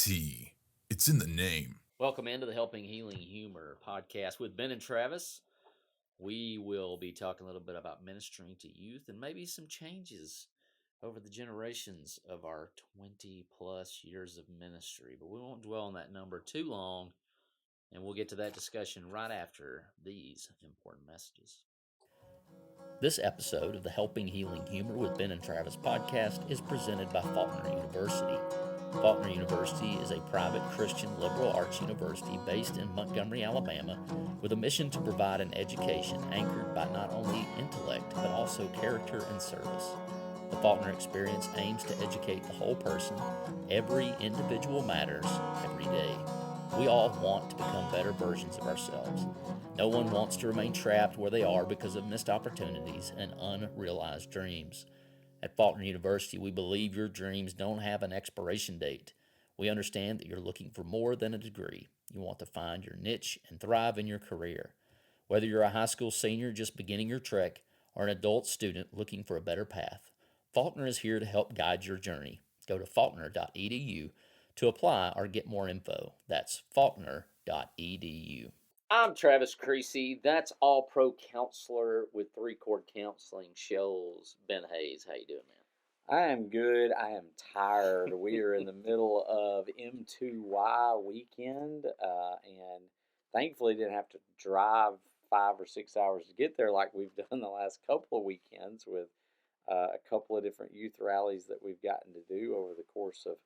T. It's in the name. Welcome into the Helping Healing Humor podcast with Ben and Travis. We will be talking a little bit about ministering to youth and maybe some changes over the generations of our 20 plus years of ministry. But we won't dwell on that number too long, and we'll get to that discussion right after these important messages. This episode of the Helping Healing Humor with Ben and Travis podcast is presented by Faulkner University. Faulkner University is a private Christian liberal arts university based in Montgomery, Alabama, with a mission to provide an education anchored by not only intellect but also character and service. The Faulkner experience aims to educate the whole person. Every individual matters every day. We all want to become better versions of ourselves. No one wants to remain trapped where they are because of missed opportunities and unrealized dreams. At Faulkner University, we believe your dreams don't have an expiration date. We understand that you're looking for more than a degree. You want to find your niche and thrive in your career. Whether you're a high school senior just beginning your trek or an adult student looking for a better path, Faulkner is here to help guide your journey. Go to faulkner.edu to apply or get more info. That's faulkner.edu. I'm Travis Creasy. That's all-pro counselor with 3-Chord Counseling Shows. Ben Hayes, how you doing, man? I am good. I am tired. We are in the middle of M2Y weekend, and thankfully didn't have to drive 5 or 6 hours to get there like we've done the last couple of weekends with a couple of different youth rallies that we've gotten to do over the course of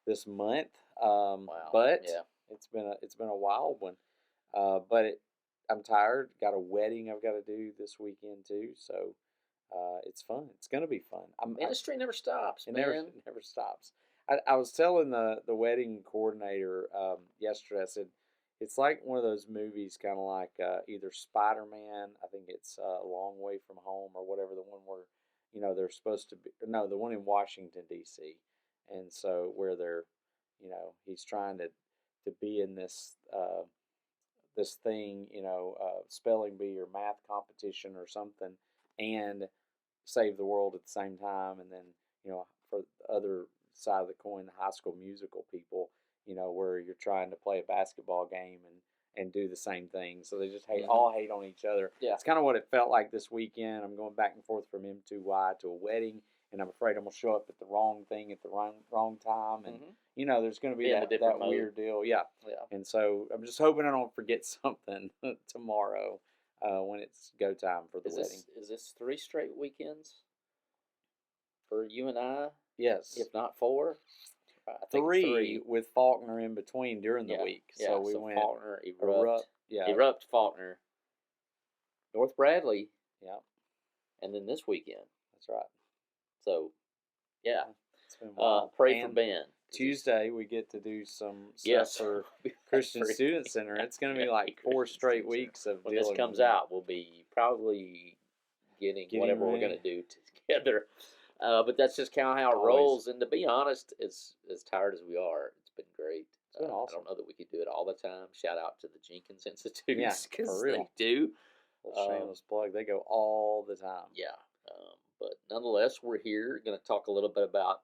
this month. Wow. But yeah. it's been a wild one. I'm tired. Got a wedding I've got to do this weekend too, so it's fun. It's going to be fun. Ministry never stops, it man. never stops. I was telling the wedding coordinator yesterday. I said it's like one of those movies, kind of like either Spider-Man. I think it's A Long Way from Home, or whatever, the one where they're supposed to be. No, the one in Washington D.C. And so where they're, he's trying to be in this. This thing, spelling bee or math competition or something, and save the world at the same time. And then, for the other side of the coin, the High School Musical people, where you're trying to play a basketball game and do the same thing. So they just all hate on each other. Yeah. It's kind of what it felt like this weekend. I'm going back and forth from M2Y to a wedding, and I'm afraid I'm going to show up at the wrong thing at the wrong time. And, there's going to be that weird deal. Yeah. And so I'm just hoping I don't forget something tomorrow when it's go time for the wedding. Is this 3 straight weekends for you and I? Yes. If not 4? I think 3 with Faulkner in between during the week. So we went Faulkner, Erupt, Faulkner, North Bradley. Yeah. And then this weekend. That's right. So, yeah. It's been wild. Pray for Ben. Tuesday we get to do some stuff for Christian Student Center. It's going to be like 4 straight weeks of when this comes out, we'll be probably getting whatever we're going to do together. But that's just kind of how it rolls. And to be honest, as tired as we are, it's been great. It's been awesome. I don't know that we could do it all the time. Shout out to the Jenkins Institute. Yeah, for real. They do. Shameless plug. They go all the time. Yeah. But nonetheless, we're here going to talk a little bit about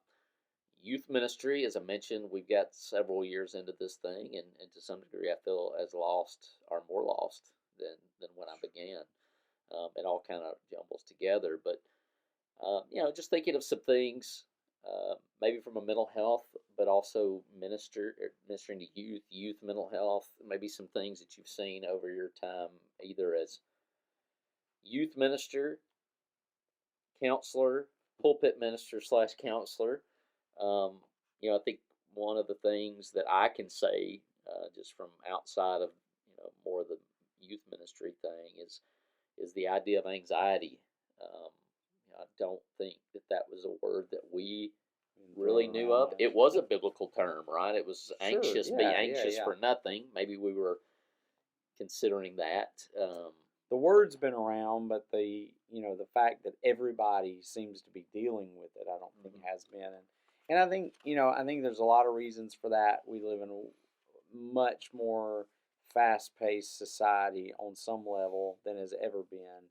youth ministry. As I mentioned, we've got several years into this thing, and to some degree, I feel as lost or more lost than when I began. It all kind of jumbles together, but just thinking of some things, maybe from a mental health, but also ministering to youth mental health. Maybe some things that you've seen over your time, either as youth minister, counselor, pulpit minister / counselor. I think one of the things that I can say, just from outside of more of the youth ministry thing, is the idea of anxiety. I don't think that was a word that we really knew of. It was a biblical term, right? It was anxious, be anxious for nothing. Maybe we were considering that. The word's been around, but the fact that everybody seems to be dealing with it, I don't think has been. And I think there's a lot of reasons for that. We live in a much more fast-paced society on some level than has ever been.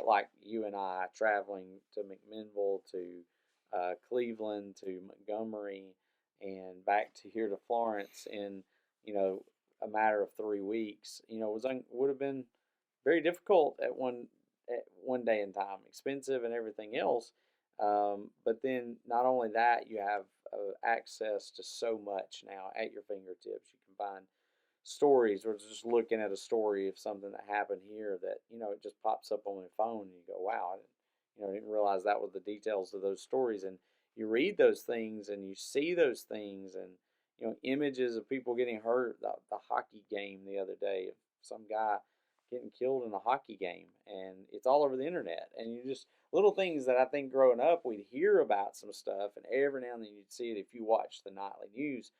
Like you and I traveling to McMinnville, to Cleveland, to Montgomery, and back to here to Florence in, a matter of 3 weeks, would have been very difficult at one day in time, expensive and everything else. But then not only that, you have access to so much now at your fingertips. You can find stories, or just looking at a story of something that happened here that it just pops up on your phone, and you go, wow, I didn't realize that was the details of those stories. And you read those things and you see those things, and images of people getting hurt. The hockey game the other day of some guy getting killed in a hockey game, and it's all over the internet. And you just little things that I think growing up we'd hear about some stuff, and every now and then you'd see it if you watch the nightly news,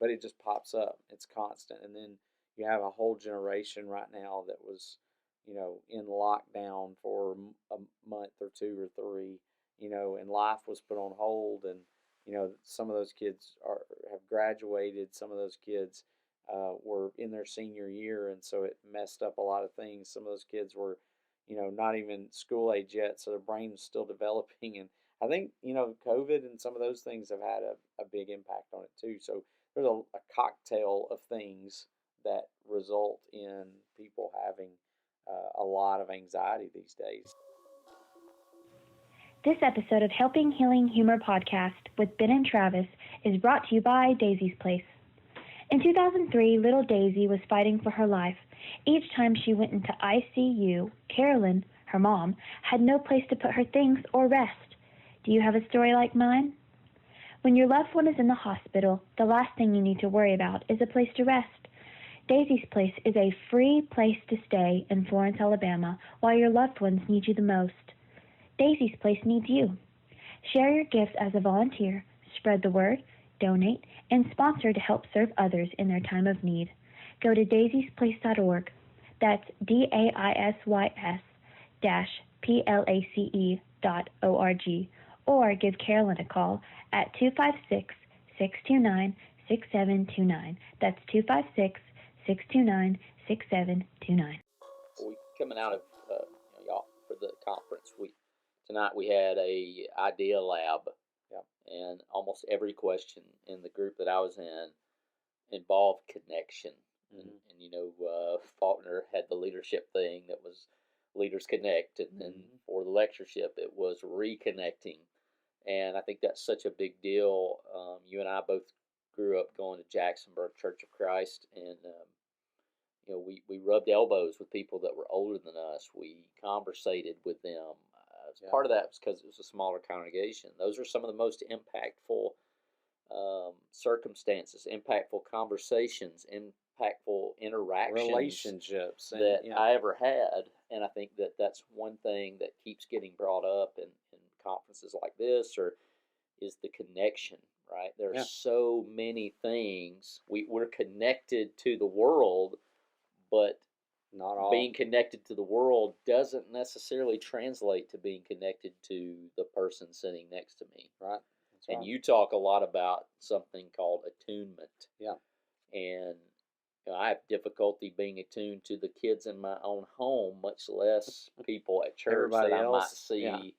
but it just pops up. It's constant. And then you have a whole generation right now that was, in lockdown for a month or two or three, and life was put on hold. And, some of those kids have graduated. Some of those kids were in their senior year, and so it messed up a lot of things. Some of those kids were, not even school age yet, so their brain was still developing. And I think, COVID and some of those things have had a big impact on it too. So there's a cocktail of things that result in people having a lot of anxiety these days. This episode of Helping Healing Humor podcast with Ben and Travis is brought to you by Daisy's Place. In 2003, little Daisy was fighting for her life. Each time she went into ICU, Carolyn, her mom, had no place to put her things or rest. Do you have a story like mine? When your loved one is in the hospital, the last thing you need to worry about is a place to rest. Daisy's Place is a free place to stay in Florence, Alabama, while your loved ones need you the most. Daisy's Place needs you. Share your gifts as a volunteer, spread the word, donate, and sponsor to help serve others in their time of need. Go to daisysplace.org. That's DAISYS-PLACE.org, or give Carolyn a call at 256-629-6729. That's 256-629-6729. We coming out of y'all for the conference. Tonight we had a idea lab, and almost every question in the group that I was in involved connection. And Faulkner had the leadership thing that was Leaders Connect, and then for the lectureship it was reconnecting. And I think that's such a big deal. You and I both grew up going to Jacksonburg Church of Christ, and we rubbed elbows with people that were older than us. We conversated with them. Part of that was because it was a smaller congregation. Those are some of the most impactful circumstances, impactful conversations, impactful interactions, relationships that I ever had. And I think that that's one thing that keeps getting brought up in conferences like this, or is the connection, right? There are so many things. We're connected to the world, but not all. Being connected to the world doesn't necessarily translate to being connected to the person sitting next to me. Right. And you talk a lot about something called attunement. Yeah. And I have difficulty being attuned to the kids in my own home, much less people at church Everybody that I might else. see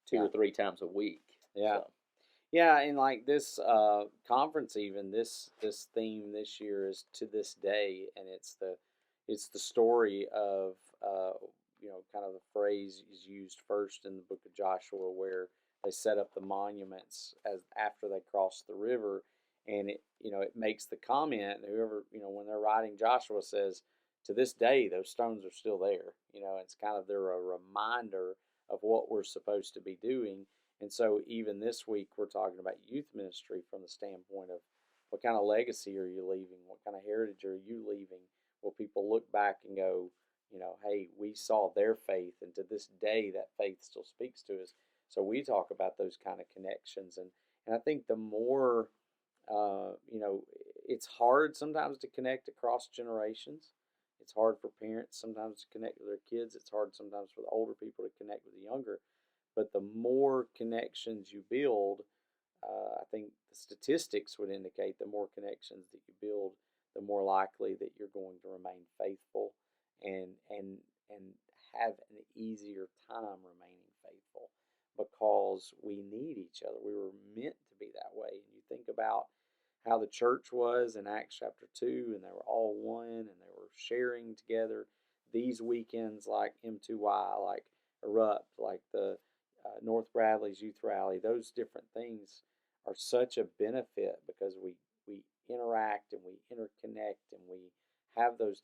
2 or 3 times a week. Yeah. So. Yeah, and like this conference, even this theme this year is To This Day, and it's the story of kind of the phrase is used first in the book of Joshua, where they set up the monuments as after they crossed the river, and it makes the comment, whoever when they're writing Joshua says, to this day those stones are still there. It's kind of they're a reminder of what we're supposed to be doing. And so even this week we're talking about youth ministry from the standpoint of what kind of legacy are you leaving? What kind of heritage are you leaving? Will people look back and go, hey, we saw their faith, and to this day that faith still speaks to us. So we talk about those kind of connections, and I think the more, it's hard sometimes to connect across generations. It's hard for parents sometimes to connect with their kids. It's hard sometimes for the older people to connect with the younger. But the more connections you build, I think the statistics would indicate the more connections that you build, the more likely that you're going to remain faithful and have an easier time remaining faithful, because we need each other. We were meant to be that way. And you think about how the church was in Acts chapter 2, and they were all one, and they were sharing together. These weekends like M2Y, like Erupt, like the North Bradley's Youth Rally, those different things are such a benefit because we interact and we interconnect and we have that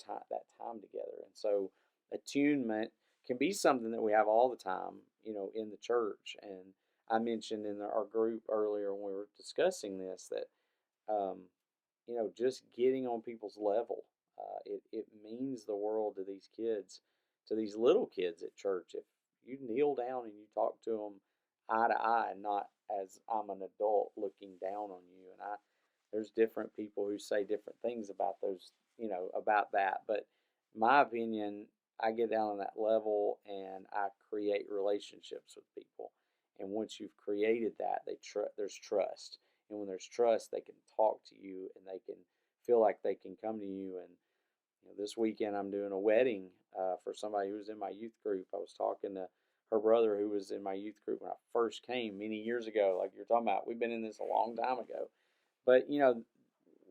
time together. And so attunement can be something that we have all the time, in the church. And I mentioned in our group earlier when we were discussing this that, just getting on people's level, it means the world to these kids, to these little kids at church. If you kneel down and you talk to them eye to eye, not as I'm an adult looking down on you. And there's different people who say different things about those, about that. But my opinion, I get down on that level and I create relationships with people. And once you've created that, there's trust. And when there's trust, they can talk to you and they can feel like they can come to you. And this weekend I'm doing a wedding for somebody who was in my youth group. I was talking to her brother who was in my youth group when I first came many years ago. Like you're talking about, we've been in this a long time ago. But,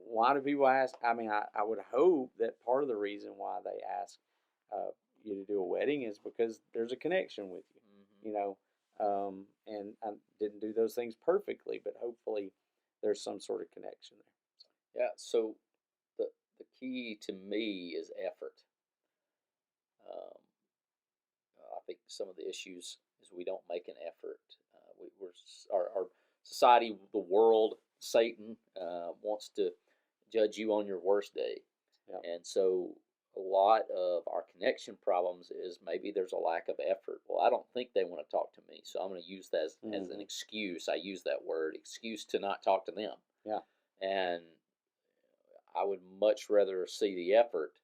why do people ask? I mean, I would hope that part of the reason why they ask you to do a wedding is because there's a connection with you, and I didn't do those things perfectly, but hopefully there's some sort of connection there. Yeah, so the key to me is effort. I think some of the issues is we don't make an effort. Our society, the world, Satan wants to judge you on your worst day. Yep. And so a lot of our connection problems is maybe there's a lack of effort. Well, I don't think they want to talk to me, so I'm going to use that as an excuse. I use that word, excuse, to not talk to them. Yeah. And I would much rather see the effort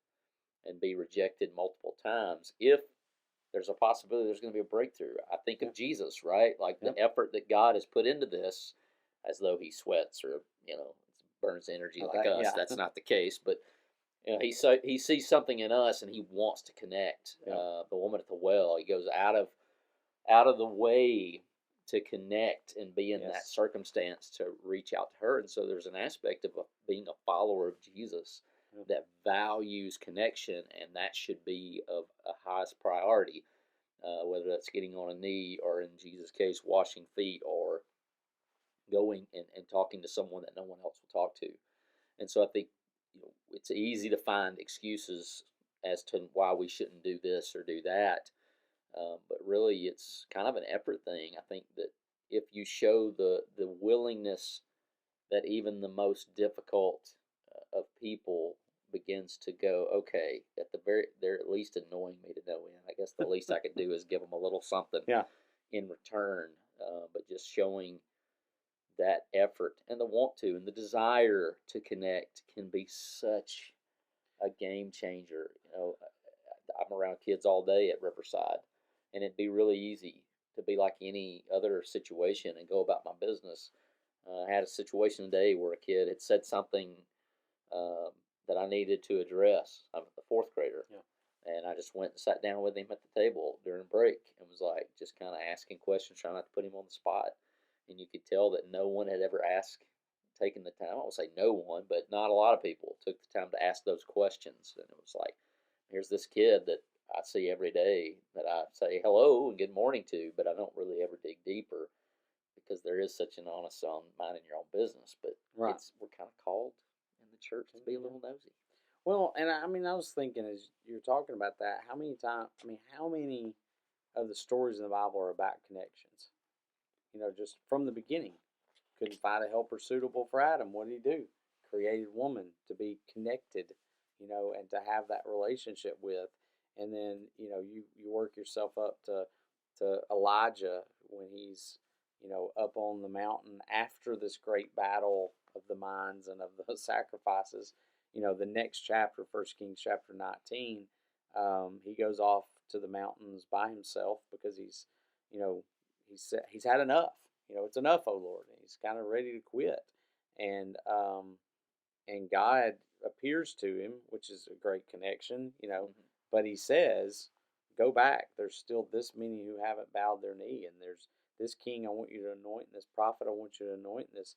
and be rejected multiple times if there's a possibility there's going to be a breakthrough. I think of Jesus, right? Like the effort that God has put into this, as though he sweats or, burns energy like us. Yeah. That's not the case, but he sees something in us and he wants to connect. The woman at the well, he goes out of the way to connect and be in that circumstance to reach out to her. And so there's an aspect of being a follower of Jesus that values connection, and that should be of a highest priority, whether that's getting on a knee or, in Jesus' case, washing feet or going and talking to someone that no one else will talk to. And so I think it's easy to find excuses as to why we shouldn't do this or do that. But really, it's kind of an effort thing. I think that if you show the willingness that even the most difficult of people begins to go, okay, they're at least annoying me to no end. I guess the least I could do is give them a little something in return. But just showing that effort and the want to and the desire to connect can be such a game changer. I'm around kids all day at Riverside, and it'd be really easy to be like any other situation and go about my business. I had a situation today where a kid had said something that I needed to address. I'm a fourth grader. Yeah. And I just went and sat down with him at the table during break and was like just kind of asking questions, trying not to put him on the spot. And you could tell that no one had ever taken the time. I won't say no one, but not a lot of people took the time to ask those questions. And it was like, here's this kid that I see every day that I say hello and good morning to, but I don't really ever dig deeper because there is such an onus on minding your own business. But we're kind of called in the church to be a little nosy. Well, and I was thinking as you're talking about that, how many of the stories in the Bible are about connections? Just from the beginning. Couldn't find a helper suitable for Adam. What did he do? Created woman to be connected, and to have that relationship with. And then, you work yourself up to Elijah when he's, up on the mountain after this great battle of the mines and of the sacrifices. The next chapter, 1 Kings chapter 19, he goes off to the mountains by himself because he's had enough. It's enough, oh Lord. And he's kind of ready to quit. And God appears to him, which is a great connection, but he says, go back. There's still this many who haven't bowed their knee. And there's this king I want you to anoint, and this prophet I want you to anoint, and this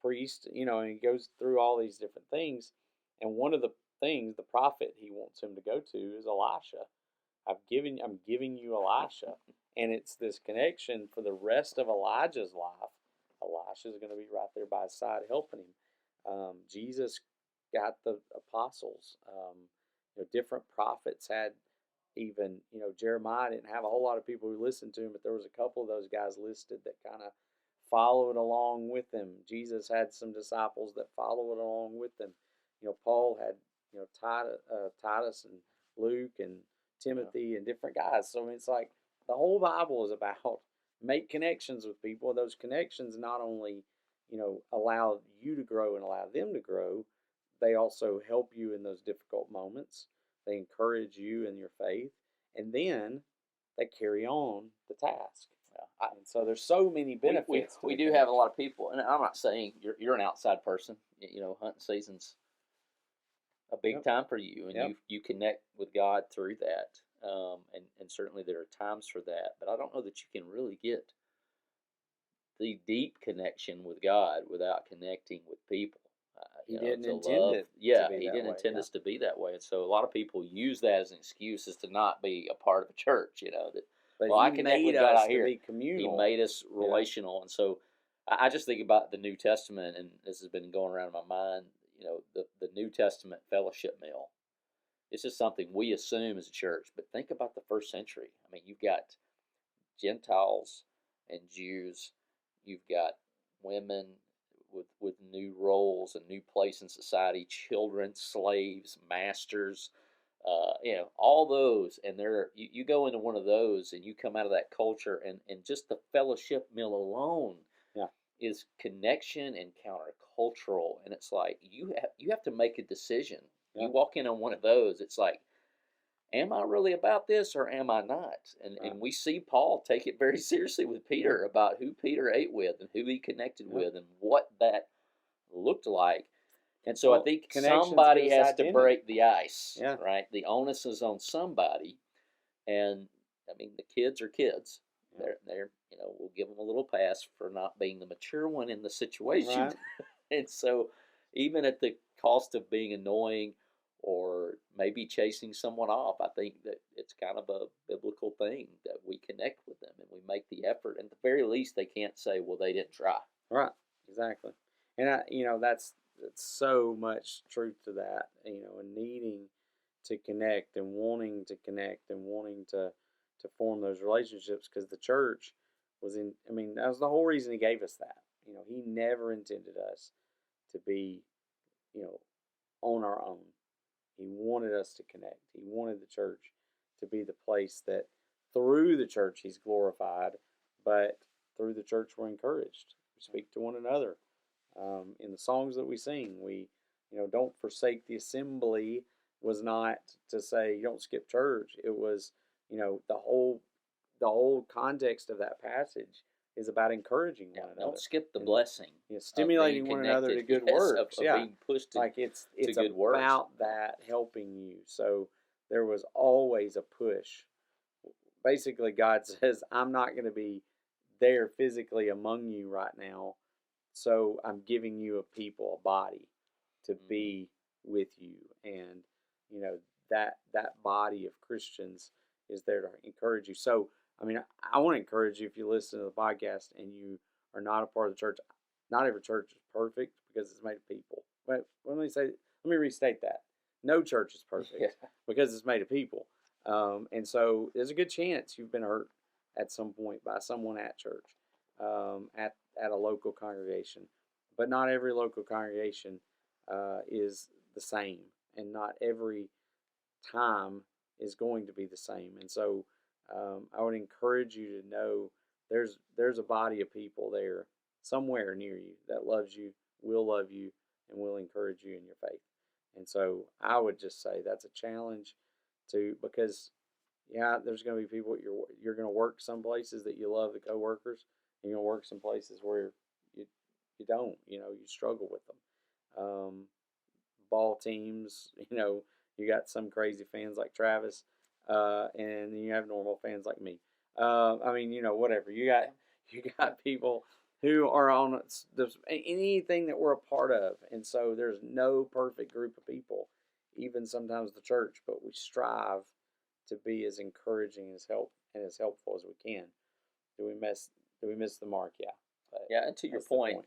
priest, and he goes through all these different things. And one of the things, the prophet he wants him to go to is Elisha. I'm giving you Elisha. And it's this connection for the rest of Elijah's life. Elisha's going to be right there by his side helping him. Jesus got the apostles. Different prophets had even, Jeremiah didn't have a whole lot of people who listened to him, but there was a couple of those guys listed that kind of followed along with him. Jesus had some disciples that followed along with him. Paul had, Titus and Luke and Timothy and different guys. So it's like the whole Bible is about make connections with people. Those connections not only, allow you to grow and allow them to grow, they also help you in those difficult moments. They encourage you in your faith, and then they carry on the task. And so there's so many benefits. We do have a lot of people, and I'm not saying you're an outside person. Hunting season's a big time for you, and you connect with God through that. And certainly there are times for that, but I don't know that you can really get the deep connection with God without connecting with people. He didn't intend it. Yeah, he didn't intend us to be that way, and so a lot of people use that as an excuse as to not be a part of a church. But I connect with God out here. Be communal. He made us relational, and so I just think about the New Testament, and this has been going around in my mind. The New Testament fellowship meal. It's just something we assume as a church, but think about the first century. I mean, you've got Gentiles and Jews. You've got women with new roles and new place in society, children, slaves, masters, all those. And you go into one of those and you come out of that culture, and just the fellowship meal alone is connection and countercultural. And it's like you have to make a decision. You walk in on one of those, it's like, am I really about this or am I not? And we see Paul take it very seriously with Peter about who Peter ate with and who he connected with and what that looked like. And so I think somebody has to break the ice, right? The onus is on somebody. And I mean, the kids are kids. They're we'll give them a little pass for not being the mature one in the situation. Right. And so even at the cost of being annoying or maybe chasing someone off, I think that it's kind of a biblical thing that we connect with them and we make the effort. And at the very least, they can't say, well, they didn't try. Right, exactly. And, that's so much truth to that, and needing to connect and wanting to connect and wanting to form those relationships, because the church that was the whole reason he gave us that. He never intended us to be, on our own. He wanted us to connect. He wanted the church to be the place that through the church he's glorified, but through the church we're encouraged. We speak to one another. In the songs that we sing, we, don't forsake the assembly was not to say you don't skip church. It was, the whole context of that passage is about encouraging one another. Don't skip the blessing. Stimulating one another to good works. Of being pushed to, it's to good works. About that helping you. So there was always a push. Basically, God says, I'm not going to be there physically among you right now, so I'm giving you a people, a body, to be with you. And, that body of Christians is there to encourage you. So, I want to encourage you, if you listen to the podcast and you are not a part of the church, not every church is perfect because it's made of people. But let me restate that. No church is perfect because it's made of people. And so there's a good chance you've been hurt at some point by someone at church, at a local congregation. But not every local congregation is the same, and not every time is going to be the same. And so I would encourage you to know there's a body of people there somewhere near you that loves you, will love you, and will encourage you in your faith. And so I would just say that's a challenge because there's going to be people you're going to work some places that you love the coworkers, and you're going to work some places where you don't, you struggle with them. Ball teams, you got some crazy fans like Travis, and you have normal fans like me. Whatever. You got people who are on anything that we're a part of. And so there's no perfect group of people, even sometimes the church, but we strive to be as encouraging as helpful as we can. Do we miss the mark? Yeah. But yeah, and to your point,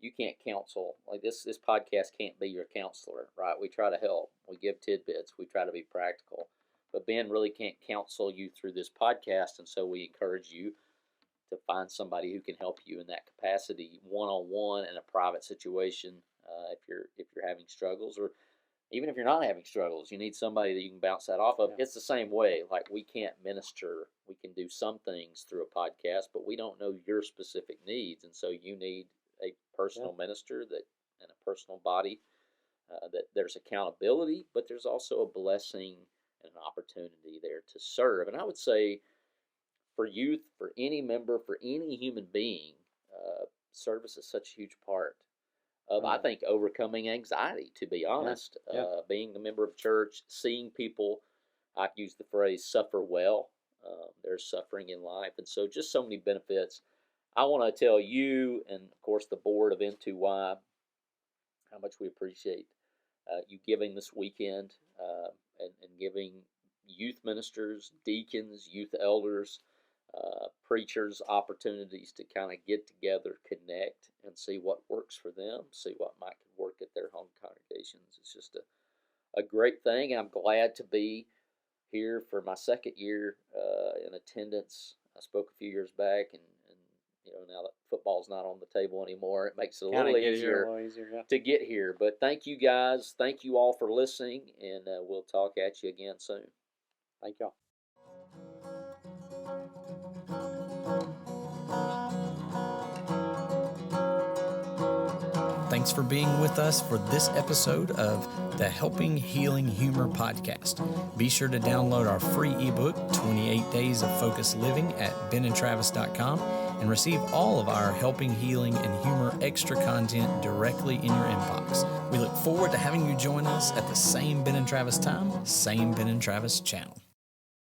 you can't counsel. Like this podcast can't be your counselor, right? We try to help. We give tidbits. We try to be practical. But Ben really can't counsel you through this podcast, and so we encourage you to find somebody who can help you in that capacity, one-on-one in a private situation. If you're having struggles, or even if you're not having struggles, you need somebody that you can bounce that off of. Yeah. It's the same way. Like we can't minister. We can do some things through a podcast, but we don't know your specific needs, and so you need a personal minister and a personal body that there's accountability, but there's also a blessing and an opportunity there to serve. And I would say for youth, for any member, for any human being, service is such a huge part of, I think, overcoming anxiety, to be honest. Being a member of church, seeing people, I use the phrase, suffer well. There's suffering in life. And so just so many benefits. I want to tell you and, of course, the board of N2Y how much we appreciate you giving this weekend and giving youth ministers, deacons, youth elders, preachers opportunities to kind of get together, connect, and see what works for them, see what might work at their home congregations. It's just a great thing, and I'm glad to be here for my second year in attendance. I spoke a few years back, and now that football's not on the table anymore, it makes it a little easier to get here. But thank you guys. Thank you all for listening, and we'll talk at you again soon. Thank y'all. Thanks for being with us for this episode of the Helping Healing Humor podcast. Be sure to download our free ebook, 28 Days of Focused Living, at benandtravis.com and receive all of our Helping Healing and Humor extra content directly in your inbox. We look forward to having you join us at the same Ben and Travis time, same Ben and Travis channel.